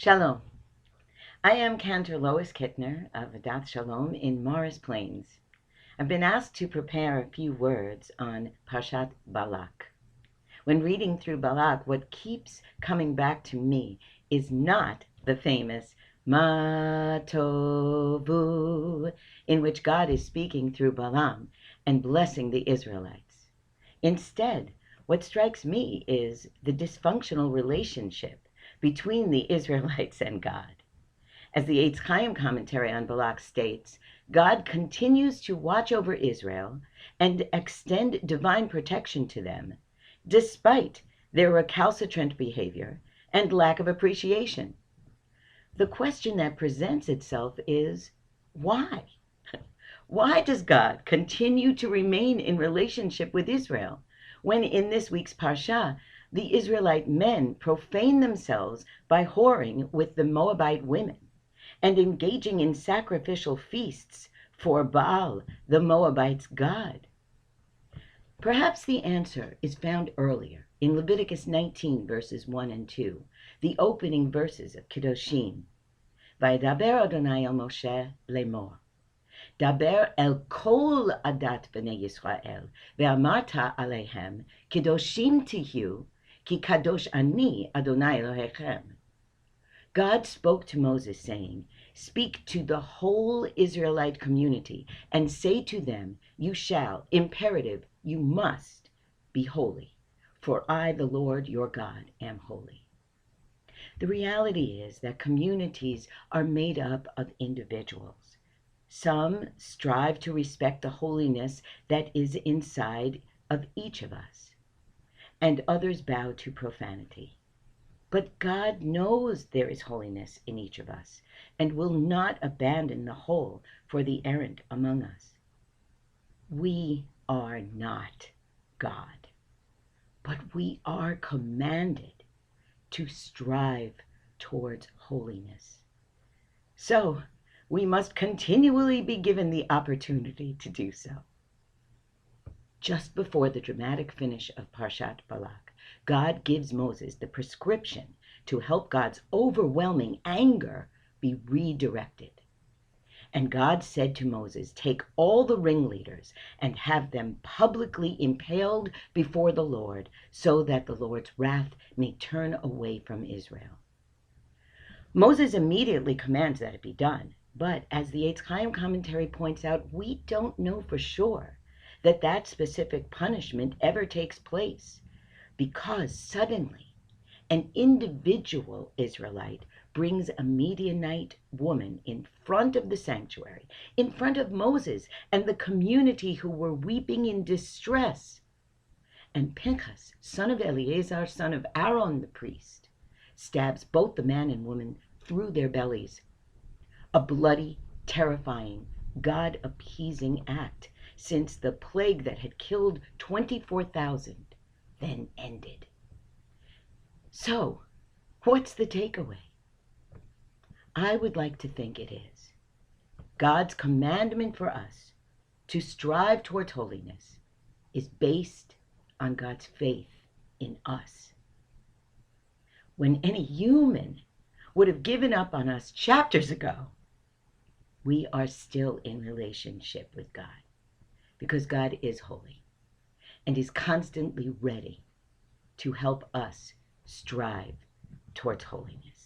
Shalom. I am Cantor Lois Kittner of Adath Shalom in Morris Plains. I've been asked to prepare a few words on Parshat Balak. When reading through Balak, what keeps coming back to me is not the famous Ma Tovu, in which God is speaking through Balaam and blessing the Israelites. Instead, what strikes me is the dysfunctional relationship between the Israelites and God. As the Eitz Chaim commentary on Balak states, God continues to watch over Israel and extend divine protection to them, despite their recalcitrant behavior and lack of appreciation. The question that presents itself is, why? Why does God continue to remain in relationship with Israel when in this week's Parsha, the Israelite men profane themselves by whoring with the Moabite women and engaging in sacrificial feasts for Baal, the Moabites' god? Perhaps the answer is found earlier in Leviticus 19, verses 1 and 2, the opening verses of Kedoshim. Vaydaber Adonai el Moshe lemor. Daber el kol adat b'nei Yisrael, ve'amarta alehem, kedoshim tihu, ki kadosh ani Adonai Elohechem. God spoke to Moses, saying, "Speak to the whole Israelite community and say to them, you shall, imperative, you must be holy, for I, the Lord your God, am holy." The reality is that communities are made up of individuals. Some strive to respect the holiness that is inside of each of us, and others bow to profanity. But God knows there is holiness in each of us and will not abandon the whole for the errant among us. We are not God, but we are commanded to strive towards holiness. So we must continually be given the opportunity to do so. Just before the dramatic finish of Parshat Balak, God gives Moses the prescription to help God's overwhelming anger be redirected. And God said to Moses, "Take all the ringleaders and have them publicly impaled before the Lord, so that the Lord's wrath may turn away from Israel." Moses immediately commands that it be done, but as the Eitz Chaim commentary points out, we don't know for sure that that specific punishment ever takes place, because suddenly an individual Israelite brings a Midianite woman in front of the sanctuary, in front of Moses and the community who were weeping in distress. And Pinchas, son of Eleazar, son of Aaron the priest, stabs both the man and woman through their bellies. A bloody, terrifying, God-appeasing act, since the plague that had killed 24,000 then ended. So, what's the takeaway? I would like to think it is God's commandment for us to strive towards holiness is based on God's faith in us. When any human would have given up on us chapters ago, we are still in relationship with God, because God is holy and is constantly ready to help us strive towards holiness.